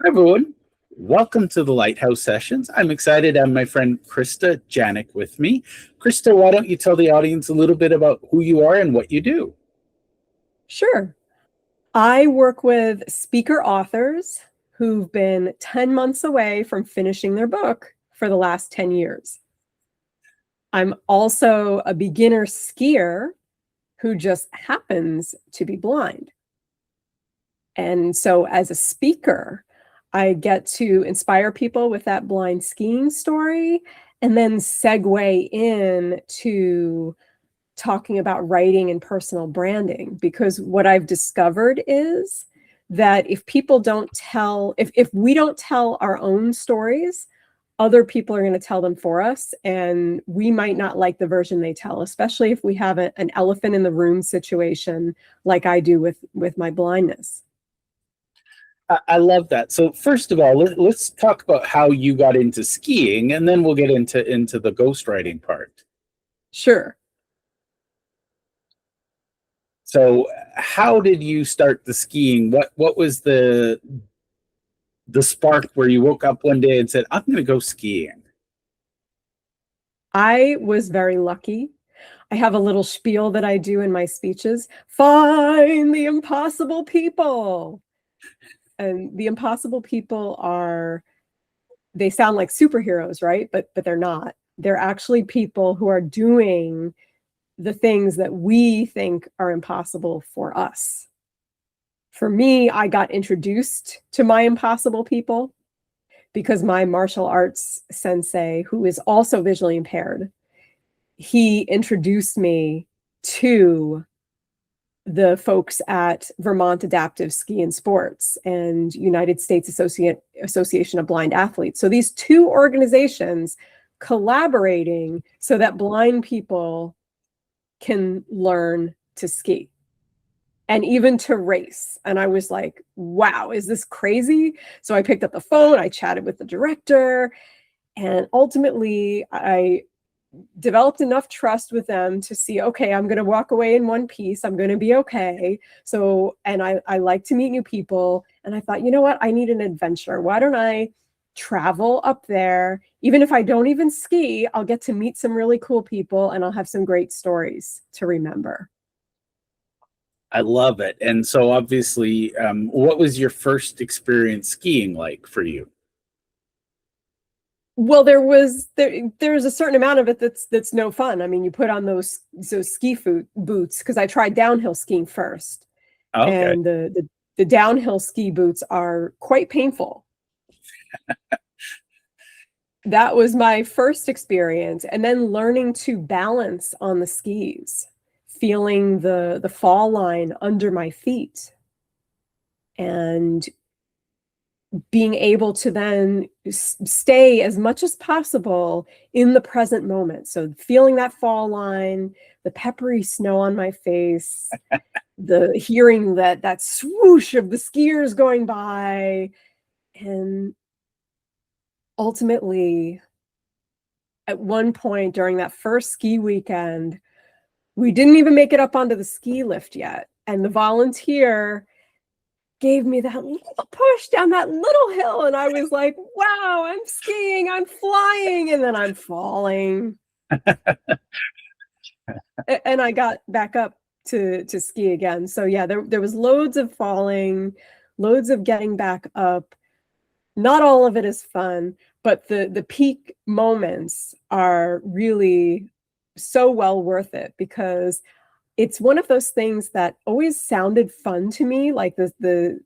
Hi, everyone. Welcome to the Lighthouse Sessions. I'm excited to have my friend Krista Giannak with me. Krista, why don't you tell the audience a little bit about who you are and what you do? Sure. I work with speaker authors who've been 10 months away from finishing their book for the last 10 years. I'm also a beginner skier who just happens to be blind. And so as a speaker, I get to inspire people with that blind skiing story and then segue in to talking about writing and personal branding, because what I've discovered is that if people don't tell, if we don't tell our own stories, other people are going to tell them for us, and we might not like the version they tell, especially if we have an elephant in the room situation like I do with my blindness. I love that. So first of all, let's talk about how you got into skiing, and then we'll get into the ghostwriting part. Sure. So how did you start the skiing? What was the spark where you woke up one day and said, "I'm going to go skiing"? I was very lucky. I have a little spiel that I do in my speeches. Find the impossible people. And the impossible people they sound like superheroes, right? But they're not. They're actually people who are doing the things that we think are impossible for us. For me, I got introduced to my impossible people because my martial arts sensei, who is also visually impaired, he introduced me to the folks at Vermont Adaptive Ski and Sports and United States Association of Blind Athletes. So these two organizations collaborating so that blind people can learn to ski and even to race. And I was like, wow, is this crazy? So I picked up the phone, I chatted with the director, and ultimately I developed enough trust with them to see, okay, I'm going to walk away in one piece. I'm going to be okay. So, and I like to meet new people. And I thought, you know what? I need an adventure. Why don't I travel up there? Even if I don't even ski, I'll get to meet some really cool people and I'll have some great stories to remember. I love it. And so obviously, what was your first experience skiing like for you? Well, there's a certain amount of it that's no fun. I mean, you put on those ski boots, because I tried downhill skiing first, Okay. and the downhill ski boots are quite painful. That was my first experience, and then learning to balance on the skis, feeling the fall line under my feet, and being able to then stay as much as possible in the present moment. So feeling that fall line, the peppery snow on my face, the hearing that swoosh of the skiers going by. And ultimately, at one point during that first ski weekend, we didn't even make it up onto the ski lift yet. And the volunteer gave me that little push down that little hill, and I was like, wow, I'm skiing, I'm flying, and then I'm falling. And I got back up to ski again. So yeah, there was loads of falling, loads of getting back up. Not all of it is fun, but the peak moments are really so well worth it, because it's one of those things that always sounded fun to me, like the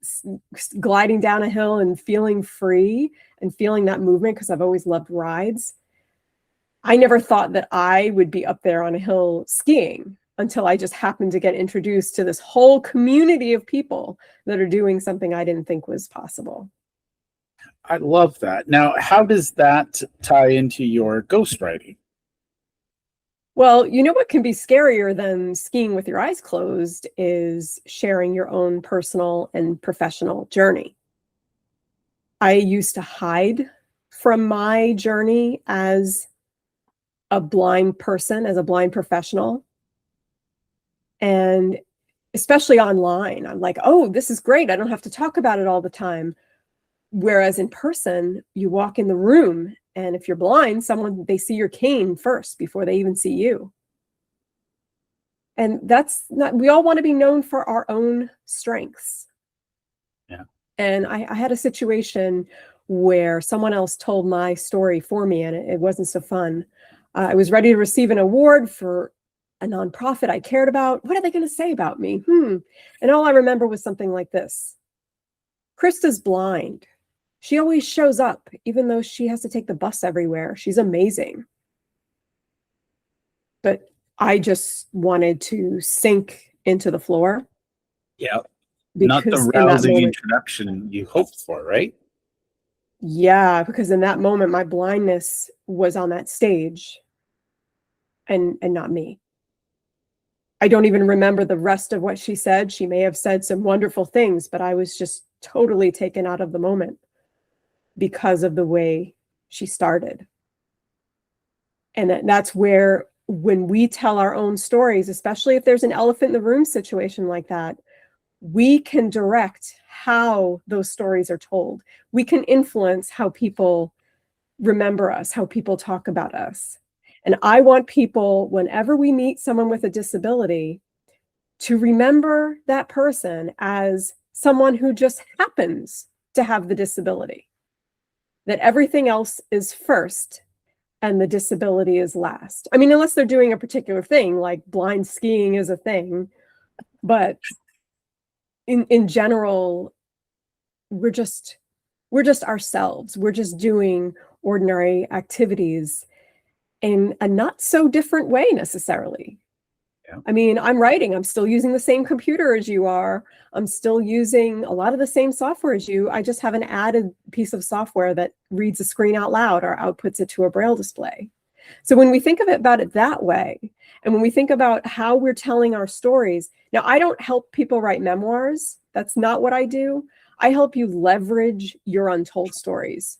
gliding down a hill and feeling free and feeling that movement, because I've always loved rides. I never thought that I would be up there on a hill skiing until I just happened to get introduced to this whole community of people that are doing something I didn't think was possible. I love that. Now, how does that tie into your ghostwriting? Well, you know what can be scarier than skiing with your eyes closed is sharing your own personal and professional journey. I used to hide from my journey as a blind person, as a blind professional. And especially online, I'm like, oh, this is great. I don't have to talk about it all the time. Whereas in person, you walk in the room, and if you're blind, they see your cane first before they even see you. And that's not, we all want to be known for our own strengths. Yeah. And I had a situation where someone else told my story for me, and it wasn't so fun. I was ready to receive an award for a nonprofit I cared about. What are they going to say about me? And all I remember was something like this. Krista's blind. She always shows up, even though she has to take the bus everywhere. She's amazing. But I just wanted to sink into the floor. Yeah. Not the rousing introduction you hoped for, right? Yeah, because in that moment, my blindness was on that stage and not me. I don't even remember the rest of what she said. She may have said some wonderful things, but I was just totally taken out of the moment because of the way she started. And that's where, when we tell our own stories, especially if there's an elephant in the room situation like that, we can direct how those stories are told. We can influence how people remember us, how people talk about us. And I want people, whenever we meet someone with a disability, to remember that person as someone who just happens to have the disability, that everything else is first and the disability is last. I mean, unless they're doing a particular thing, like blind skiing is a thing, but in general, we're just ourselves. We're just doing ordinary activities in a not so different way necessarily. Yeah. I mean, I'm writing, I'm still using the same computer as you are. I'm still using a lot of the same software as you. I just have an added piece of software that reads the screen out loud or outputs it to a braille display. So when we think about it that way, and when we think about how we're telling our stories, now I don't help people write memoirs. That's not what I do. I help you leverage your untold stories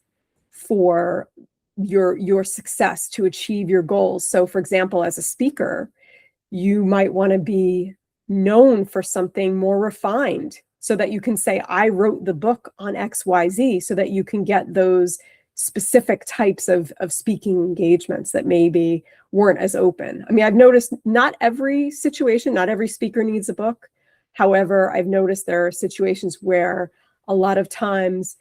for your success, to achieve your goals. So for example, as a speaker, you might want to be known for something more refined so that you can say, I wrote the book on XYZ, so that you can get those specific types of speaking engagements that maybe weren't as open. I mean, I've noticed not every situation, not every speaker needs a book. However, I've noticed there are situations where a lot of times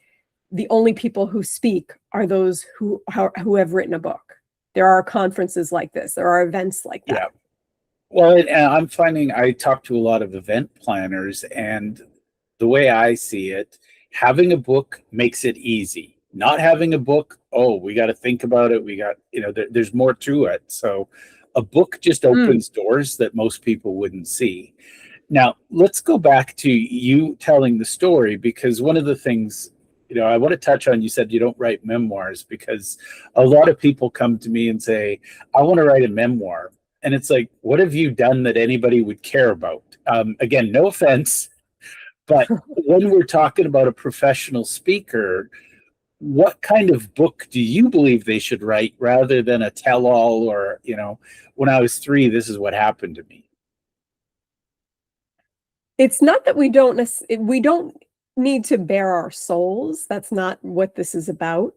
the only people who speak are those who have written a book. There are conferences like this. There are events like that. Yeah. Well, I'm finding I talk to a lot of event planners, and the way I see it, having a book makes it easy. Not having a book, oh, we got to think about it. We got, there's more to it. So a book just opens doors that most people wouldn't see. Now, let's go back to you telling the story, because one of the things, I want to touch on, you said you don't write memoirs, because a lot of people come to me and say, I want to write a memoir. And it's like, what have you done that anybody would care about? Again, no offense, but when we're talking about a professional speaker, what kind of book do you believe they should write, rather than a tell-all or, when I was 3, this is what happened to me? It's not that we don't need to bare our souls. That's not what this is about.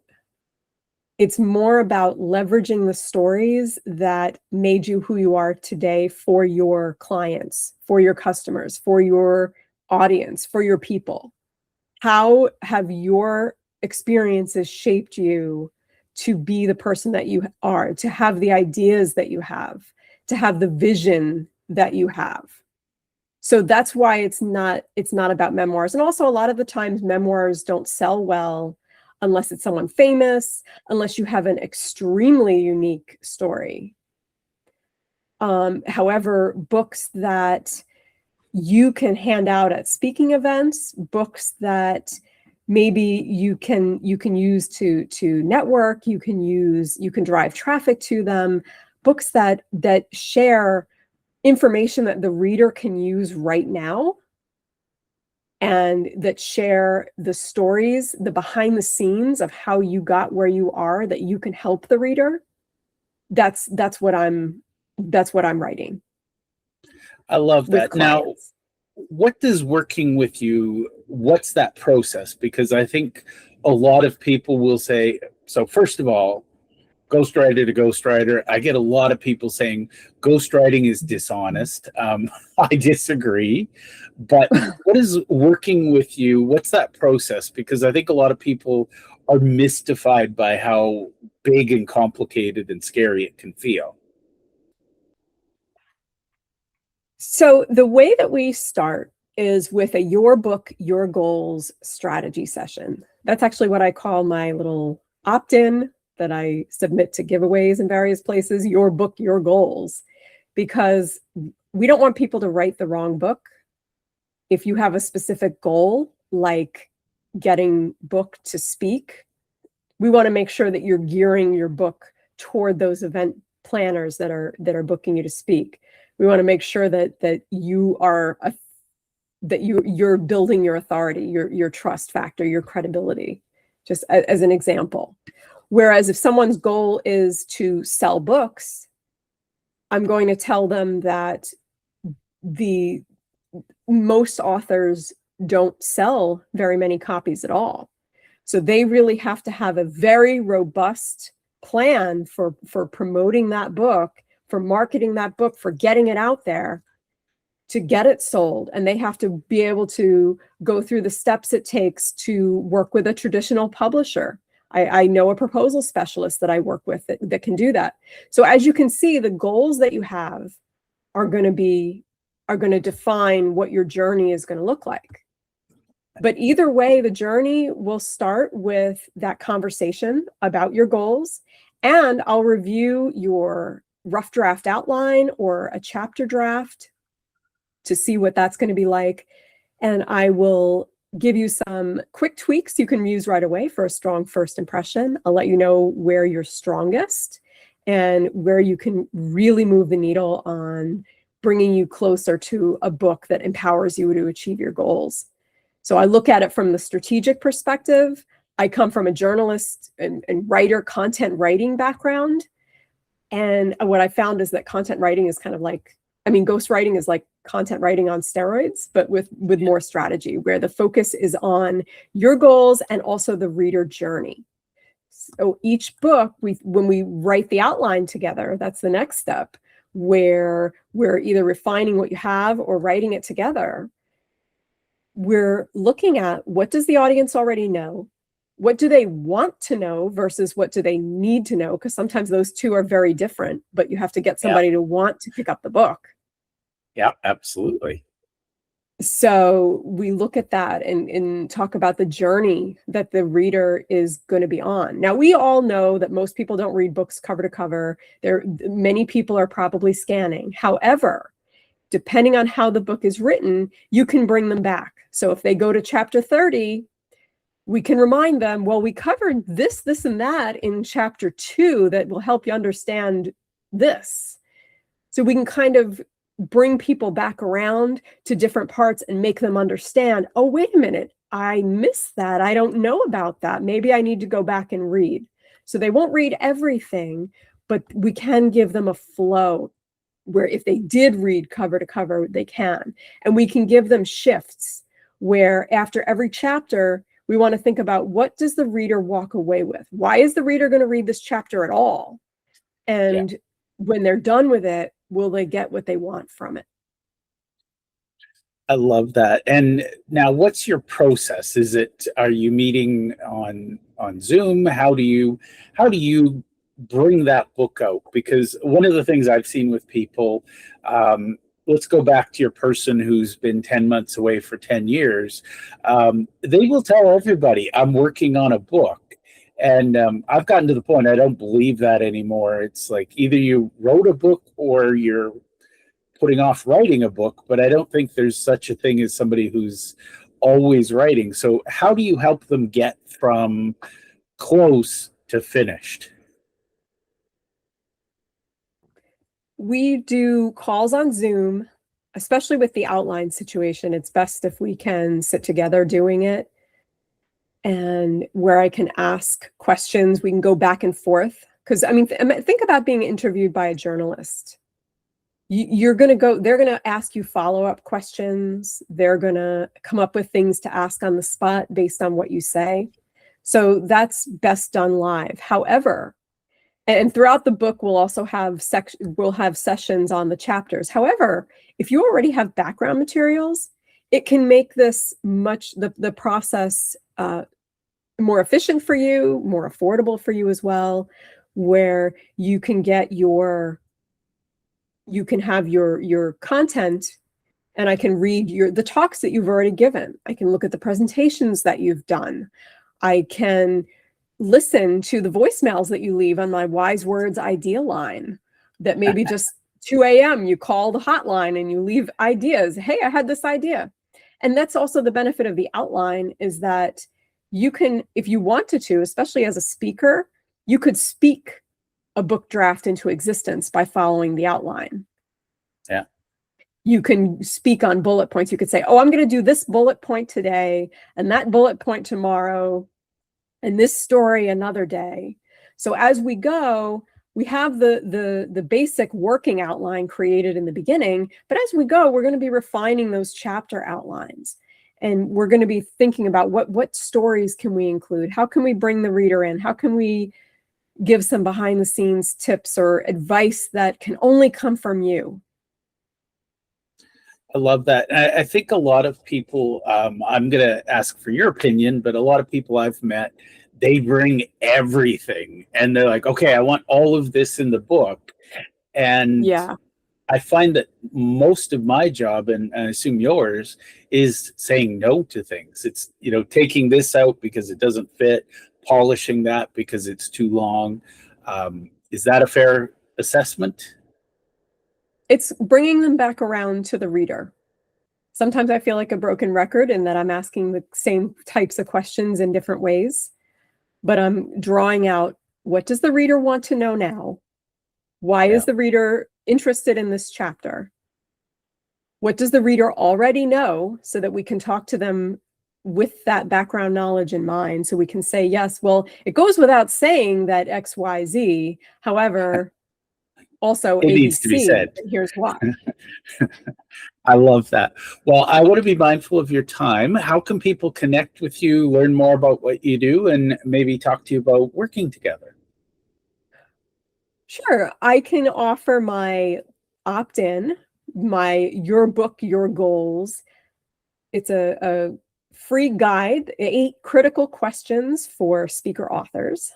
It's more about leveraging the stories that made you who you are today for your clients, for your customers, for your audience, for your people. How have your experiences shaped you to be the person that you are, to have the ideas that you have, to have the vision that you have? So that's why it's not about memoirs. And also, a lot of the times memoirs don't sell well unless it's someone famous, unless you have an extremely unique story. However, books that you can hand out at speaking events, books that maybe you can use to network, you can drive traffic to them, books that share information that the reader can use right now, and that share the stories, the behind the scenes of how you got where you are, that you can help the reader. That's what I'm writing. I love that. Now, what does working with you, what's that process? Because I think a lot of people will say, so first of all, ghostwriter to ghostwriter, I get a lot of people saying ghostwriting is dishonest. I disagree. But what is working with you? What's that process? Because I think a lot of people are mystified by how big and complicated and scary it can feel. So the way that we start is with a Your Book, Your Goals strategy session. That's actually what I call my little opt-in that I submit to giveaways in various places, Your Book, Your Goals, because we don't want people to write the wrong book. If you have a specific goal, like getting book to speak, we want to make sure that you're gearing your book toward those event planners that are booking you to speak. We want to make sure that you are you're building your authority, your trust factor, your credibility, just as an example. Whereas if someone's goal is to sell books, I'm going to tell them that most authors don't sell very many copies at all. So they really have to have a very robust plan for promoting that book, for marketing that book, for getting it out there to get it sold. And they have to be able to go through the steps it takes to work with a traditional publisher. I know a proposal specialist that I work with that can do that. So as you can see, the goals that you have are going to define what your journey is going to look like. But either way, the journey will start with that conversation about your goals, and I'll review your rough draft outline or a chapter draft to see what that's going to be like. And I will give you some quick tweaks you can use right away for a strong first impression. I'll let you know where you're strongest and where you can really move the needle on bringing you closer to a book that empowers you to achieve your goals. So I look at it from the strategic perspective. I come from a journalist and writer, content writing background. And what I found is that content writing is kind of like, ghostwriting is like content writing on steroids, but with more strategy, where the focus is on your goals and also the reader journey. So each book, when we write the outline together, that's the next step, where we're either refining what you have or writing it together. We're looking at, what does the audience already know? What do they want to know versus what do they need to know? Because sometimes those two are very different, but you have to get somebody to want to pick up the book. Yeah, absolutely. So we look at that and talk about the journey that the reader is going to be on. Now, we all know that most people don't read books cover to cover. Many people are probably scanning. However, depending on how the book is written, you can bring them back. So if they go to chapter 30, we can remind them, well, we covered this, and that in chapter 2 that will help you understand this. So we can kind of bring people back around to different parts and make them understand, oh, wait a minute, I missed that. I don't know about that. Maybe I need to go back and read. So they won't read everything, but we can give them a flow where if they did read cover to cover, they can. And we can give them shifts where after every chapter, we want to think about, what does the reader walk away with? Why is the reader going to read this chapter at all? And when they're done with it, will they get what they want from it? I love that. And now, what's your process? Are you meeting on Zoom? How do you bring that book out? Because one of the things I've seen with people, let's go back to your person who's been 10 months away for 10 years. They will tell everybody, I'm working on a book. And I've gotten to the point, I don't believe that anymore. It's like either you wrote a book or you're putting off writing a book, but I don't think there's such a thing as somebody who's always writing. So how do you help them get from close to finished? We do calls on Zoom, especially with the outline situation. It's best if we can sit together doing it, and where I can ask questions, we can go back and forth. Because think about being interviewed by a journalist. They're going to ask you follow-up questions. They're going to come up with things to ask on the spot based on what you say. So that's best done live. However, and throughout the book, we'll also have sessions on the chapters. However, if you already have background materials, it can make this the process more efficient for you, more affordable for you as well, where you can have your content, and I can read the talks that you've already given. I can look at the presentations that you've done. I can listen to the voicemails that you leave on my Wise Words idea line, that maybe just 2 a.m. you call the hotline and you leave ideas. Hey, I had this idea. And that's also the benefit of the outline, is that you can, if you wanted to, especially as a speaker, you could speak a book draft into existence by following the outline. Yeah. You can speak on bullet points. You could say, oh, I'm going to do this bullet point today and that bullet point tomorrow and this story another day. So as we go, we have the basic working outline created in the beginning, but as we go, we're going to be refining those chapter outlines. And we're going to be thinking about what stories can we include? How can we bring the reader in? How can we give some behind the scenes tips or advice that can only come from you? I love that. I think a lot of people, I'm going to ask for your opinion, but a lot of people I've met, they bring everything and they're like, okay, I want all of this in the book. And yeah, I find that most of my job, and I assume yours, is saying no to things. It's, taking this out because it doesn't fit, polishing that because it's too long. Is that a fair assessment? it's bringing them back around to the reader. Sometimes I feel like a broken record in that I'm asking the same types of questions in different ways, but I'm drawing out, what does the reader want to know now? Why is the reader interested in this chapter? What does the reader already know, so that we can talk to them with that background knowledge in mind, so we can say, yes, well, it goes without saying that X, Y, Z. However, also It needs to be ABC, said. and here's why. I love that. Well, I want to be mindful of your time. How can people connect with you, learn more about what you do, and maybe talk to you about working together? Sure. I can offer my opt-in, my Your Book, Your Goals. It's a free guide, 8 critical questions for speaker authors.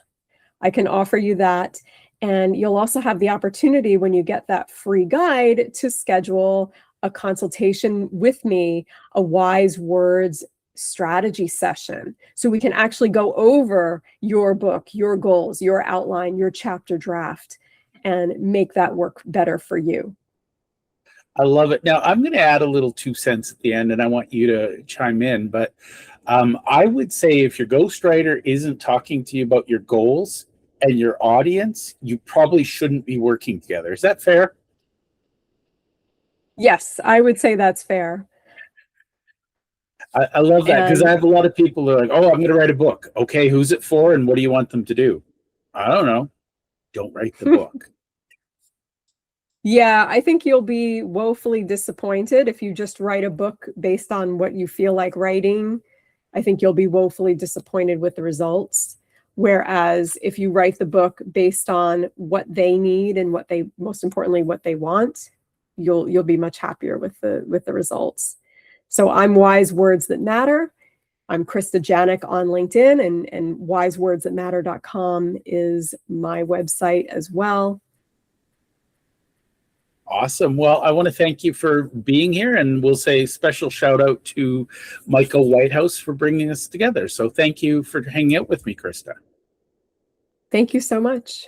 I can offer you that. And you'll also have the opportunity, when you get that free guide, to schedule a consultation with me, a Wise Words strategy session. So we can actually go over your book, your goals, your outline, your chapter draft, and make that work better for you. I love it. Now, I'm going to add a little 2 cents at the end, and I want you to chime in. But I would say if your ghostwriter isn't talking to you about your goals and your audience, you probably shouldn't be working together. Is that fair? Yes, I would say that's fair. I love that, because I have a lot of people who are like, oh, I'm going to write a book. Okay, who's it for and what do you want them to do? I don't know. Don't write the book. Yeah, I think you'll be woefully disappointed if you just write a book based on what you feel like writing. I think you'll be woefully disappointed with the results. Whereas if you write the book based on what they need and what they, most importantly, what they want, you'll be much happier with the results. So I'm Wise Words That Matter. I'm Krista Giannak on LinkedIn, and wisewords.matter.com is my website as well. Awesome. Well, I want to thank you for being here, and we'll say special shout out to Michael Lighthouse for bringing us together. So thank you for hanging out with me, Krista. Thank you so much.